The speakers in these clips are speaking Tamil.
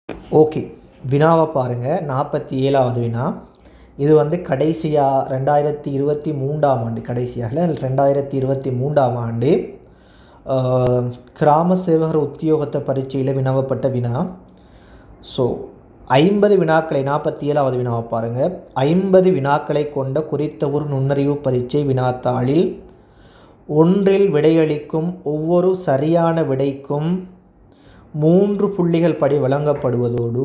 ஓகே, வினாவை பாருங்கள். 47வது வினா. இது வந்து கடைசியாக 2023ஆம் ஆண்டு, கடைசியாக 2023ஆம் ஆண்டு கிராம சேவகர் உத்தியோகத்தை பரீட்சையில் வினவப்பட்ட வினா. ஸோ 50 வினாக்களை, 47வது வினாவை பாருங்கள். 50 வினாக்களை கொண்ட குறித்த ஒரு நுண்ணறிவு பரீட்சை வினாத்தாளில் ஒன்றில் விடையளிக்கும் ஒவ்வொரு சரியான விடைக்கும் 3 புள்ளிகள் படி வழங்கப்படுவதோடு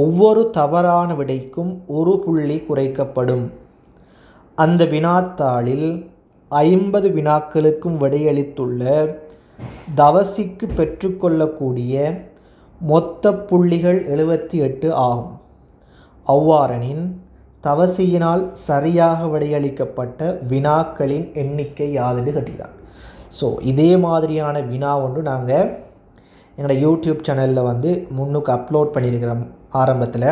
ஒவ்வொரு தவறான விடைக்கும் 1 புள்ளி குறைக்கப்படும். அந்த வினாத்தாளில் 50 வினாக்களுக்கும் விடையளித்துள்ள தவசிக்கு பெற்றுக்கொள்ளக்கூடிய மொத்த புள்ளிகள் 78 ஆகும். அவ்வாறெனின் தவசியினால் சரியாக விடையளிக்கப்பட்ட வினாக்களின் எண்ணிக்கை யாதுன்னு கேட்கிறார். ஸோ இதே மாதிரியான வினா ஒன்று நாங்கள் எங்களோட யூடியூப் சேனலில் வந்து முன்னுக்கு அப்லோட் பண்ணியிருக்கிறோம் ஆரம்பத்தில்.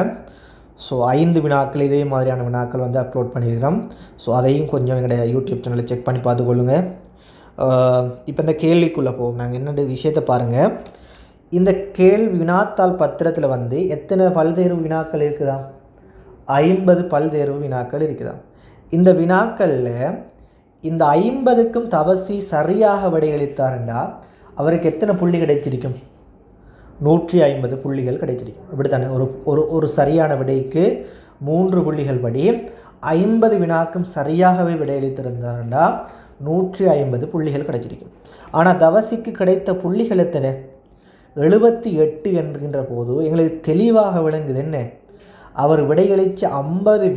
ஸோ 5 வினாக்கள் இதே மாதிரியான வினாக்கள் வந்து அப்லோட் பண்ணியிருக்கிறோம். ஸோ அதையும் கொஞ்சம் எங்களோட யூடியூப் சேனலில் செக் பண்ணி பார்த்துக்கொள்ளுங்கள். இப்போ இந்த கேள்விக்குள்ளே போவோம். நாங்கள் என்னென்ன விஷயத்தை பாருங்கள். இந்த கேள்வி வினாத்தாள் பத்திரத்தில் வந்து எத்தனை பல்தேர்வு வினாக்கள் இருக்குதா? 50 பல்தேர்வு வினாக்கள் இருக்குதா? இந்த வினாக்களில் இந்த 50க்கும் தவசி சரியாக விடையளித்தாருண்டா அவருக்கு எத்தனை புள்ளி கிடைச்சிருக்கும்? 150 புள்ளிகள் கிடைச்சிருக்கும். இப்படித்தானே ஒரு சரியான விடைக்கு 3 புள்ளிகள் படி 50 வினாக்கும் சரியாகவே விடையளித்திருந்தாருண்டா 150 புள்ளிகள் கிடைச்சிருக்கும். ஆனால் தவசிக்கு கிடைத்த புள்ளிகள் எத்தனை? 78 என்கின்ற போது எங்களுக்கு தெளிவாக விளங்குது என்ன, அவர் விடையளித்த 50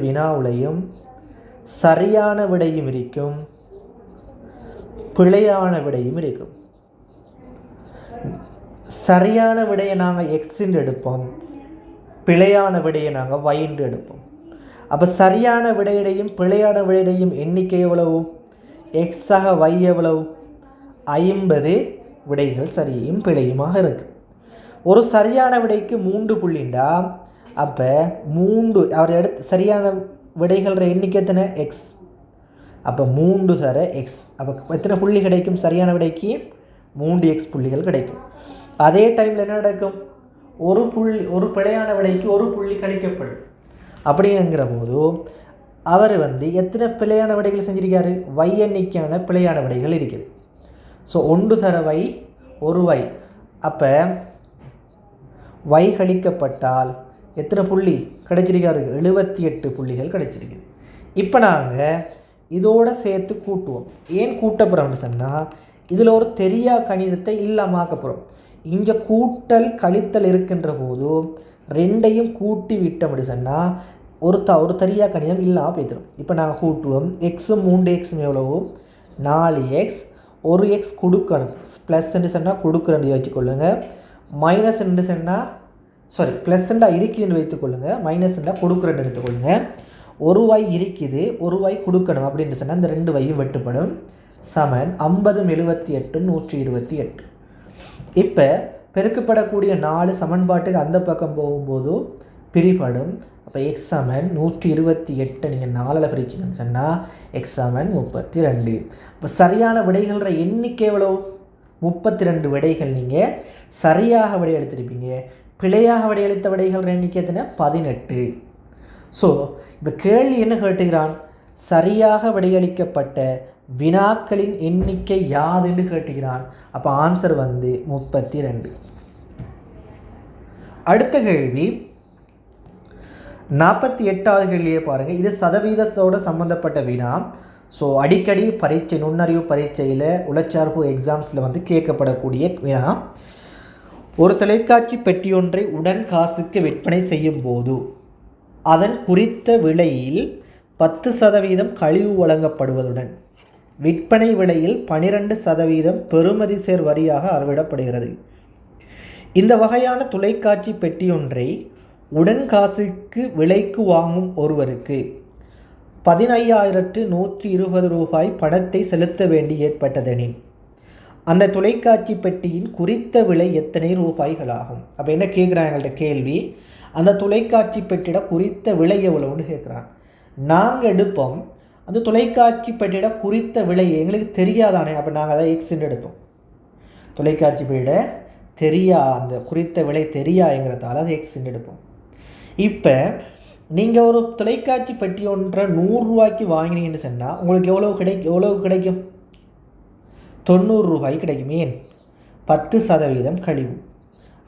வினாவுலையும் சரியான விடையும் இருக்கும், பிழையான விடையும் இருக்கும். சரியான விடையை நாங்கள் எக்ஸின்று எடுப்போம், பிழையான விடையை நாங்கள் ஒயின்று எடுப்போம். அப்போ சரியான விடையிடையும் பிழையான விடையிடையும் எண்ணிக்கை எவ்வளவு? எக்ஸாக ஒய் எவ்வளவு? 50 விடைகள் சரியும் பிழையுமாக இருக்குது. ஒரு சரியான விடைக்கு 3 புள்ளிண்டா அப்போ 3 அவர் எடுத்து சரியான விடைகள எண்ணிக்கை எத்தனை? எக்ஸ். அப்போ 3 சர எக்ஸ். அப்போ எத்தனை புள்ளி கிடைக்கும்? சரியான விடைக்கு 3x புள்ளிகள் கிடைக்கும். அதே டைமில் என்ன நடக்கும்? ஒரு பிழையான விடைக்கு 1 புள்ளி கழிக்கப்படும். அப்படிங்கிற போது அவர் வந்து எத்தனை பிழையான விடைகள் செஞ்சிருக்காரு? y எண்ணிக்கையான பிழையான விடைகள் இருக்குது. ஸோ 1 தர y 1 y. அப்போ y கழிக்கப்பட்டால் எத்தனை புள்ளி கிடைச்சிருக்காரு? 78 புள்ளிகள் கிடைச்சிருக்குது. இப்போ நாங்கள் இதோடு சேர்த்து கூட்டுவோம். ஏன் கூட்டப்புறோம்னு சொன்னால் இதில் ஒரு தெரியா கணிதத்தை இல்லாமாக்க போகிறோம். இங்கே கூட்டல் கழித்தல் இருக்கின்ற போது ரெண்டையும் கூட்டி விட்டோம் அப்படி சொன்னால் ஒரு தெரியா கணிதம் இல்லாமல் போய்த்துடும். இப்போ நாங்கள் கூட்டுவோம். எக்ஸும் 3x எவ்வளவோ? 4x. 1x கொடுக்கணும். ப்ளஸ்ன்னு சொன்னால் கொடுக்குறேன்னு வச்சுக்கொள்ளுங்க. மைனஸ்ன்னு சொன்னால் ப்ளஸ்ண்டா இருக்குதுன்னு வைத்துக்கொள்ளுங்கள். மைனஸ்ண்டா கொடுக்குறேன்னு எடுத்துக்கொள்ளுங்க. 1 y இருக்குது, 1 y கொடுக்கணும் அப்படின்னு சொன்னால் இந்த 2 yயும் வெட்டுப்படும். சமன் 50 78 128. இப்போ பெருக்கப்படக்கூடிய 4 சமன்பாட்டுக்கு அந்த பக்கம் போகும்போது பிரிப்படும். அப்போ எக்ஸ் சமன் 128 நீங்கள் 4ஆல் பிரிச்சிங்கன்னு சொன்னால் எக்ஸ் சமன் 32. இப்போ சரியான விடைகள எண்ணிக்கை எவ்வளோ? 32 விடைகள் நீங்கள் சரியாக விடையளித்திருப்பீங்க. பிழையாக விடையளித்த விடைகள் எண்ணிக்கை எத்தனை? 18. ஸோ இப்போ கேள்வி என்ன கேட்டுக்கிறான்? சரியாக விடையளிக்கப்பட்ட வினாக்களின் எண்ணிக்கை யாதுன்னு கேட்டுக்கிறான். அப்போ ஆன்சர் வந்து 32. அடுத்த கேள்வி 48வது கேள்வியை பாருங்கள். இது சதவீதத்தோடு சம்மந்தப்பட்ட வினா. ஸோ அடிக்கடி பரீட்சை, நுண்ணறிவு பரீட்சையில் உளச்சார்பு எக்ஸாம்ஸில் வந்து கேட்கப்படக்கூடிய வினா. ஒரு தொலைக்காட்சி பெட்டியொன்றை உடன் காசுக்கு விற்பனை செய்யும் போது அதன் குறித்த விலையில் 10% கழிவு வழங்கப்படுவதுடன் விற்பனை விலையில் 12% பெறுமதி சேர் வரியாக அறவிடப்படுகிறது. இந்த வகையான தொலைக்காட்சி பெட்டியொன்றை உடன் காசுக்கு விலைக்கு வாங்கும் ஒருவருக்கு 15,120 ரூபாய் பணத்தை செலுத்த வேண்டி ஏற்பட்டதெனின் அந்த தொலைக்காட்சி பெட்டியின் குறித்த விலை எத்தனை ரூபாய்களாகும்? அப்போ என்ன கேட்குறாங்க எங்கள்கிட்ட கேள்வி? அந்த தொலைக்காட்சி பெட்டியிட குறித்த விலை எவ்வளவுன்னு கேட்குறான். நாங்கள் எடுப்போம் அந்த தொலைக்காட்சி பெட்டியிட குறித்த விலை எங்களுக்கு தெரியாதானே. அப்போ நாங்கள் அதை எக்ஸ்ன்னு எடுப்போம். தொலைக்காட்சி பெட்டியிட தெரியா, அந்த குறித்த விலை தெரியாங்கிறதால அது எக்ஸ்ன்னு எடுப்போம். இப்போ நீங்கள் ஒரு தொலைக்காட்சி பெட்டி ஒன்றை 100 ரூபாய்க்கு வாங்கினீங்கன்னு சொன்னால் உங்களுக்கு எவ்வளவு கிடைக்கும்? 90 ரூபாய் கிடைக்கும். ஏன்? 10% கழிவு.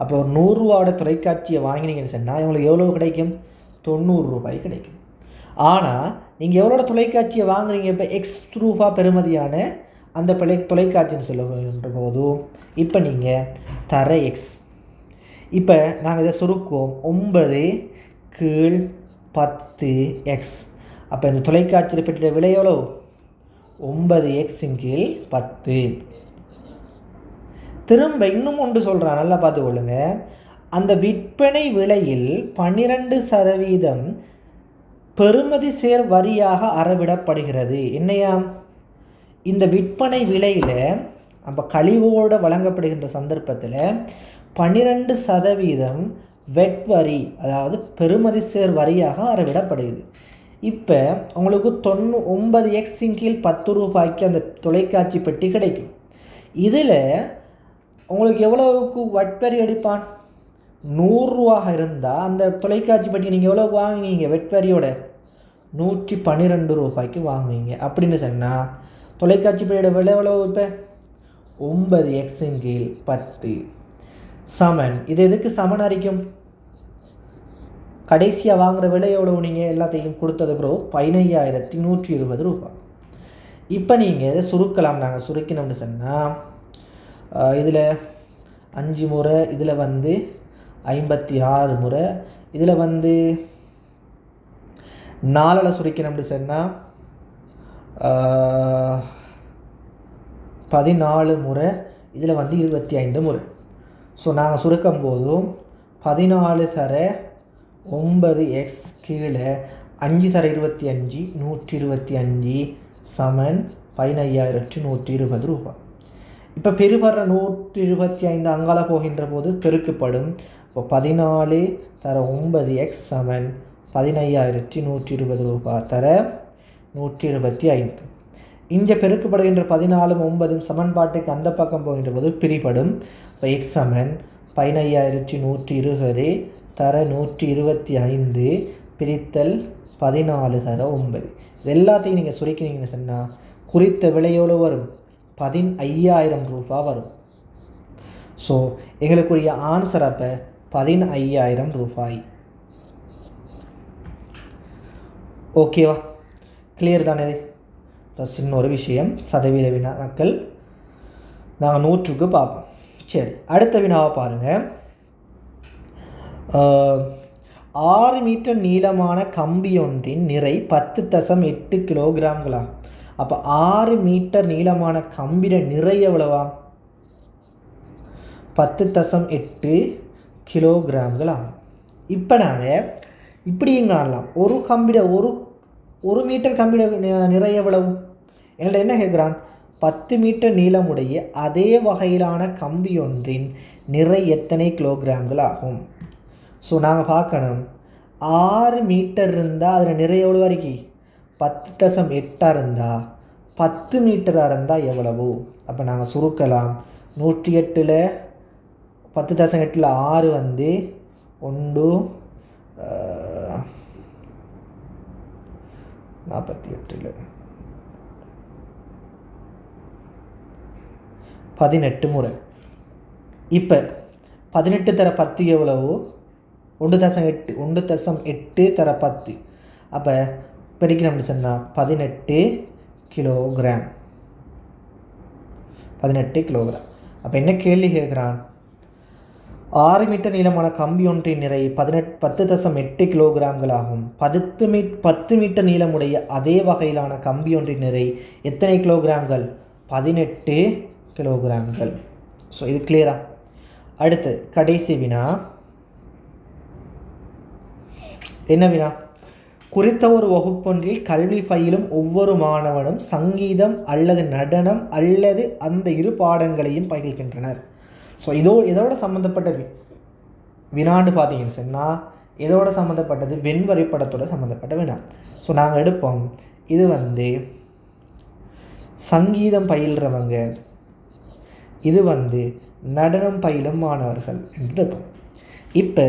அப்போ ஒரு 100 ரூபாவோட தொலைக்காட்சியை வாங்கினீங்கன்னு சொன்னால் உங்களுக்கு எவ்வளோ கிடைக்கும்? 90 ரூபாய் கிடைக்கும். ஆனால் நீங்கள் எவ்வளோ தொலைக்காட்சியை வாங்குறீங்க? இப்போ எக்ஸ் ரூபா பெறுமதியான அந்த தொலைக்காட்சின்னு சொல்லுகின்ற போதும் இப்போ நீங்கள் தர எக்ஸ். இப்போ நாங்கள் இதை சுருக்குவோம். 9 கீழ் 10 எக்ஸ். அப்போ இந்த தொலைக்காட்சியில் பெற்ற விலை எவ்வளோ? 9x கீழ் 10. திரும்ப இன்னும் ஒன்று சொல்கிறான், நல்லா பார்த்துக்கொள்ளுங்க. அந்த விற்பனை விலையில் 12% பெறுமதி சேர் வரியாக அறவிடப்படுகிறது. என்னையா? இந்த விற்பனை விலையில் நம்ம கழிவோடு வழங்கப்படுகின்ற சந்தர்ப்பத்தில் 12% வெட் வரி, அதாவது பெறுமதி சேர் வரியாக அறவிடப்படுகிறது. இப்போ உங்களுக்கு 9x கீழ் 10 ரூபாய்க்கு அந்த தொலைக்காட்சி பெட்டி கிடைக்கும். இதில் உங்களுக்கு எவ்வளவுக்கு வட்வரி அடிப்பான்? 100 ரூபாக இருந்தால் அந்த தொலைக்காட்சி பெட்டி நீங்கள் எவ்வளோ வாங்குவீங்க? வெட்வரியோட 112 ரூபாய்க்கு வாங்குவீங்க. அப்படின்னு சொன்னால் தொலைக்காட்சி பெட்டியோட விலை எவ்வளோ? இப்போ 9x கீழ் 10 சமன். இது எதுக்கு சமன் அரிக்கும்? கடைசியாக வாங்குகிற விலை எவ்வளோ? நீங்கள் எல்லாத்தையும் கொடுத்தது ப்ரோ 15,120 ரூபாய். இப்போ நீங்கள் இதை சுருக்கலாம். நாங்கள் சுருக்கினோம்னு சொன்னால் இதில் 5 முறை, இதில் 56 முறை, இதில் 4 சுருக்கினோம்னு சொன்னால் 14 முறை, இதில் 25 முறை. ஸோ நாங்கள் சுருக்கும் போதும் 14 தர 9x கீழே 5 தர 25 125 சமன் 15,120 ரூபாய். இப்போ பெருபடுற 125 அங்கால போகின்ற போது பெருக்கப்படும். இப்போ 14 தர 9x சமன் 15,120 ரூபாய் தர 125. இங்கே பெருக்கப்படுகின்ற 14 9 சமன்பாட்டுக்கு அந்த பக்கம் போகின்ற போது பிரிப்படும். இப்போ எக்ஸ் சமன் 15,120 தர 125 பிரித்தல் 14 தர 9. இது எல்லாத்தையும் நீங்கள் சுருக்கினீங்கன்னு சொன்னால் குறித்த விலையோடு வரும் 15,000 ரூபாய் வரும். ஸோ எங்களுக்குரிய ஆன்சர் அப்போ 15,000 ரூபாய். ஓகேவா? கிளியர் தானே? ப்ளஸ் இன்னொரு விஷயம், சதவீத வினா மக்கள் நாங்கள் 100க்கு பார்ப்போம். சரி, அடுத்த வினாவை பாருங்கள். 6 மீட்டர் நீளமான கம்பி ஒன்றின் நிறை 10.8 கிலோகிராம்களாகும். அப்போ 6 மீட்டர் நீளமான கம்பிட நிறை எவ்வளவா? 10.8 கிலோகிராம்களாகும். இப்போ நாங்கள் இப்படியும் காணலாம். ஒரு மீட்டர் கம்பிட நிறை எவ்வளவு? என்கிட்ட என்ன கேட்குறான்? 10 மீட்டர் நீளமுடைய அதே வகையிலான கம்பி ஒன்றின் நிறை எத்தனை கிலோகிராம்கள் ஆகும்? ஸோ நாங்கள் பார்க்கணும். 6 மீட்டர் இருந்தால் அதில் நிறை எவ்வளோ வரைக்கும்? 10.8 இருந்தால் 10 மீட்டராக இருந்தால் எவ்வளவு? அப்போ நாங்கள் சுருக்கலாம். 108ல் 10.8ல் 6 1 48 18 முறை. இப்போ 18 தர 10 எவ்வளவு? 1.8 தர 10. அப்போ பெருக்கணும்னு சொன்னால் 18 கிலோகிராம். 18 கிலோகிராம். அப்போ என்ன கேள்வி கேட்குறான்? 6 மீட்டர் நீளமான கம்பி ஒன்றின் நிறை 10.8 கிலோகிராம்கள் ஆகும். 10 மீட்டர் நீளமுடைய அதே வகையிலான கம்பி ஒன்றின் நிறை எத்தனை கிலோகிராம்கள்? 18 கிலோகிராம்கள். ஸோ இது கிளியரா? அடுத்து கடைசி வினா. என்ன வினா? குறித்த ஒரு வகுப்பொன்றில் கல்வி பயிலும் ஒவ்வொரு மாணவனும் சங்கீதம் அல்லது நடனம் அல்லது அந்த இரு பாடங்களையும் பயில்கின்றனர். ஸோ இதோட சம்மந்தப்பட்ட வினாண்டு பார்த்தீங்கன்னு சொன்னால் இதோட சம்மந்தப்பட்டது வெண்வரைபடத்தோட சம்மந்தப்பட்ட வினா. ஸோ நாங்கள் எடுப்போம். இது சங்கீதம் பயில்றவங்க, இது நடனம் பயிலும் மாணவர்கள் என்று இருக்கும். இப்போ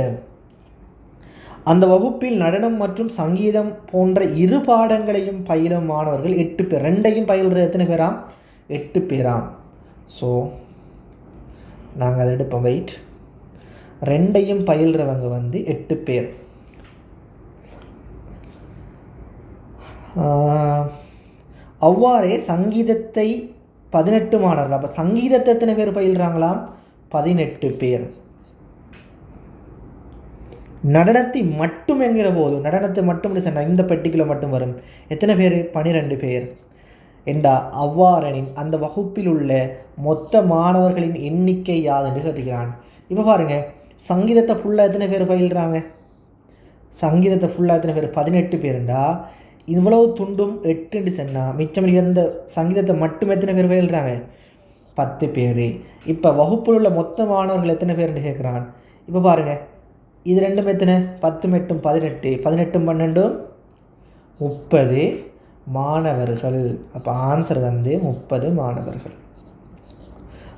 அந்த வகுப்பில் நடனம் மற்றும் சங்கீதம் போன்ற இரு பாடங்களையும் பயிலும் மாணவர்கள் 8 பேர். ரெண்டையும் பயில்ற எத்தனை பேராம்? 8 பேராம். ஸோ நாங்கள் அதை எடுப்போம். வெயிட், ரெண்டையும் பயில்றவங்க வந்து 8 பேர். அவ்வாறே சங்கீதத்தை 18 மாணவர்கள். அப்போ சங்கீதத்தை எத்தனை பேர் பயில்றாங்களாம்? 18 பேர். நடனத்தை மட்டும் என்கிற போது, நடனத்தை மட்டும் சொன்னால் இந்த பெட்டிக்குள்ள மட்டும் வரும் எத்தனை பேர்? 12 பேர். என்றா அவ்வாறெனின் அந்த வகுப்பில் உள்ள மொத்த மாணவர்களின் எண்ணிக்கை யாது என்று கேட்டுக்கிறான். இப்போ பாருங்கள், சங்கீதத்தை ஃபுல்லாக எத்தனை பேர் பயில்றாங்க? சங்கீதத்தை ஃபுல்லாக எத்தனை பேர்? 18 பேருண்டா இவ்வளவு துண்டும் 8 சொன்னால் மிச்சம் இருந்த சங்கீதத்தை மட்டும் எத்தனை பேர் பயில்றாங்க? 10 பேர். இப்போ வகுப்பில் உள்ள மொத்த மாணவர்கள் எத்தனை பேர்னு கேட்குறான். இப்போ பாருங்கள், இது ரெண்டும் எத்தனை? 10 மட்டும் 18, 18 12 30 மாணவர்கள். அப்போ ஆன்சர் வந்து 30 மாணவர்கள்.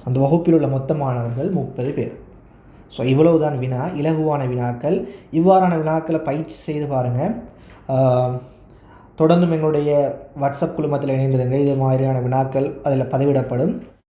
அந்த வகுப்பில் உள்ள மொத்த மாணவர்கள் 30 பேர். ஸோ இவ்வளவுதான் வினா, இலகுவான வினாக்கள். இவ்வாறான வினாக்களை பயிற்சி செய்து பாருங்கள். தொடர்ந்தும் எங்களுடைய வாட்ஸ்அப் குழுமத்தில் இணைந்திருங்க. இது மாதிரியான வினாக்கள் அதில் பதிவிடப்படும்.